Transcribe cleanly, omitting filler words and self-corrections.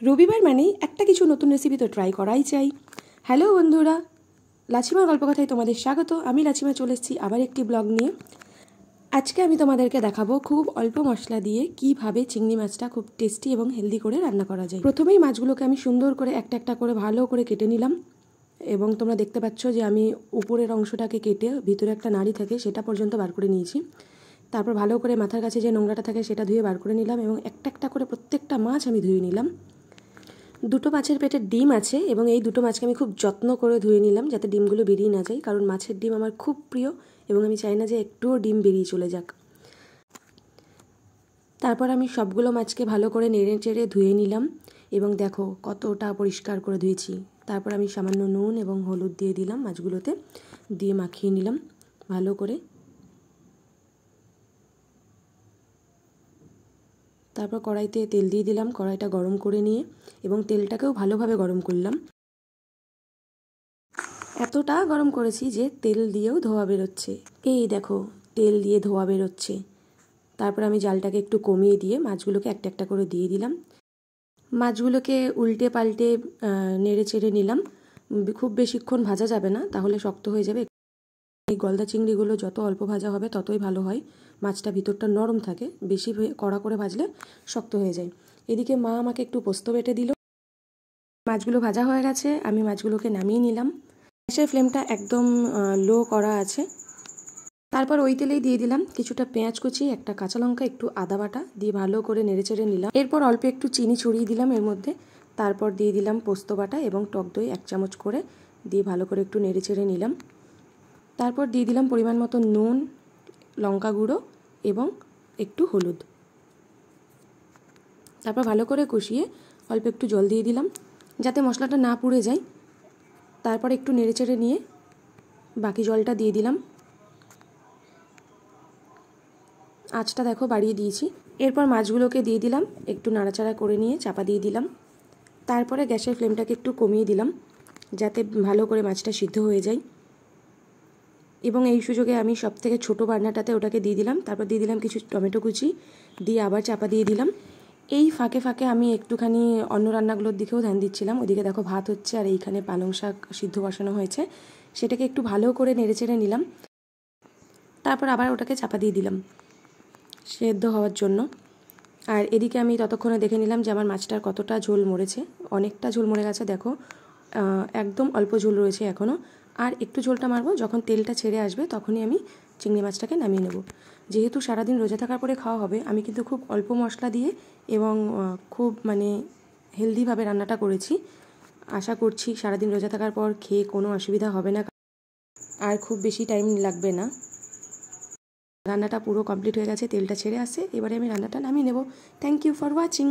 রবিবার মানেই একটা কিছু নতুন রেসিপি তো ট্রাই করাই চাই। হ্যালো বন্ধুরা, লাচিমার গল্পকথায় তোমাদের স্বাগত। আমি লাচিমা চলে এসেছি আবার একটি ব্লগ নিয়ে। আজকে আমি তোমাদেরকে দেখাবো খুব অল্প মশলা দিয়ে কিভাবে চিংড়ি মাছটা খুব টেস্টি এবং হেলদি করে রান্না করা যায়। প্রথমেই মাছগুলোকে আমি সুন্দর করে একটা একটা করে ভালো করে কেটে নিলাম এবং তোমরা দেখতে পাচ্ছ যে আমি উপরের অংশটাকে কেটে ভিতরে একটা নাড়ি থাকে সেটা পর্যন্ত বার করে নিয়েছি। তারপর ভালো করে মাথার কাছে যে নোংরাটা থাকে সেটা ধুয়ে বার করে নিলাম এবং একটা একটা করে প্রত্যেকটা মাছ আমি ধুয়ে নিলাম। দুটো মাছের পেটে ডিম আছে এবং এই দুটো মাছকে আমি খুব যত্ন করে ধুয়ে নিলাম যাতে ডিমগুলো বেরিয়ে না যায়, কারণ মাছের ডিম আমার খুব প্রিয় এবং আমি চাই না যে একটুও ডিম বেরিয়ে চলে যাক। তারপর আমি সবগুলো মাছকে ভালো করে নেড়ে চেড়ে ধুয়ে নিলাম এবং দেখো কতটা পরিষ্কার করে ধুয়েছি। তারপর আমি সামান্য নুন এবং হলুদ দিয়ে দিলাম মাছগুলোতে, দিয়ে মাখিয়ে নিলাম ভালো করে। তারপর কড়াইতে তেল দিয়ে দিলাম, কড়াইটা গরম করে নিয়ে এবং তেলটাকেও ভালোভাবে গরম করলাম। এতটা গরম করেছি যে তেল দিয়েও ধোয়া বেরোচ্ছে। এই দেখো তেল দিয়ে ধোয়া বেরোচ্ছে। তারপর আমি জালটাকে একটু কমিয়ে দিয়ে মাছগুলোকে একটা একটা করে দিয়ে দিলাম। মাছগুলোকে উল্টে পাল্টে নেড়ে চেড়ে নিলাম। খুব বেশিক্ষণ ভাজা যাবে না, তাহলে শক্ত হয়ে যাবে। এই গলদা চিংড়িগুলো যত অল্প ভাজা হবে ততই ভালো হয়, মাছটা ভিতরটা নরম থাকে। বেশি কড়া করে ভাজলে শক্ত হয়ে যায়। এদিকে মা আমাকে একটু পোস্ত বেটে দিল। মাছগুলো ভাজা হয়ে গেছে, আমি মাছগুলোকে নামিয়ে নিলাম। গ্যাসের ফ্লেমটা একদম লো করা আছে। তারপর ওই তেলেই দিয়ে দিলাম কিছুটা পেঁয়াজ কুচি, একটা কাঁচা লঙ্কা, একটু আদা বাটা দিয়ে ভালো করে নেড়েচেড়ে নিলাম। এরপর অল্প একটু চিনি ছড়িয়ে দিলাম এর মধ্যে। তারপর দিয়ে দিলাম পোস্ত বাটা এবং টক দই 1 চামচ করে দিয়ে ভালো করে একটু নেড়েচেড়ে নিলাম। তারপর দিয়ে দিলাম পরিমাণ মতো নুন, লঙ্কা গুঁড়ো এবং একটু হলুদ। তারপর ভালো করে কষিয়ে অল্প একটু জল দিয়ে দিলাম যাতে মশলাটা না পুড়ে যায়। তারপর একটু নেড়েচেড়ে নিয়ে বাকি জলটা দিয়ে দিলাম। আঁচটা দেখো বাড়িয়ে দিয়েছি। এরপর মাছগুলোকে দিয়ে দিলাম, একটু নাড়াচাড়া করে নিয়ে চাপা দিয়ে দিলাম। তারপরে গ্যাসের ফ্লেমটাকে একটু কমিয়ে দিলাম যাতে ভালো করে মাছটা সিদ্ধ হয়ে যায়। এবং এই সুযোগে আমি সবথেকে ছোটো বান্নাটাতে ওটাকে দিয়ে দিলাম। তারপর দিয়ে দিলাম কিছু টমেটো কুচি, দিয়ে আবার চাপা দিয়ে দিলাম। এই ফাঁকে ফাঁকে আমি একটুখানি অন্য রান্নাগুলোর দিকেও ধ্যান দিচ্ছিলাম। ওদিকে দেখো ভাত হচ্ছে আর এইখানে পালং শাক সিদ্ধ বসানো হয়েছে, সেটাকে একটু ভালো করে নেড়েচেড়ে নিলাম। তারপর আবার ওটাকে চাপা দিয়ে দিলাম সেদ্ধ হওয়ার জন্য। আর এদিকে আমি ততক্ষণে দেখে নিলাম যে আমার মাছটার কতটা ঝোল মরেছে। অনেকটা ঝোল মরে গেছে দেখো, একদম অল্প ঝোল রয়েছে এখনও। আর একটু ঝোলটা মারবো, যখন তেলটা ছেড়ে আসবে তখনই আমি চিংড়ি মাছটাকে নামিয়ে নেব। যেহেতু সারাদিন রোজা থাকার পরে খাওয়া হবে, আমি কিন্তু খুব অল্প মশলা দিয়ে এবং খুব হেলদিভাবে রান্নাটা করেছি। আশা করছি সারাদিন রোজা থাকার পর খেয়ে কোনো অসুবিধা হবে না আর খুব বেশি টাইম লাগবে না। রান্নাটা পুরো কমপ্লিট হয়ে গেছে, তেলটা ছেড়ে আসছে। এবারে আমি রান্নাটা নামিয়ে নেব। Thank you for watching.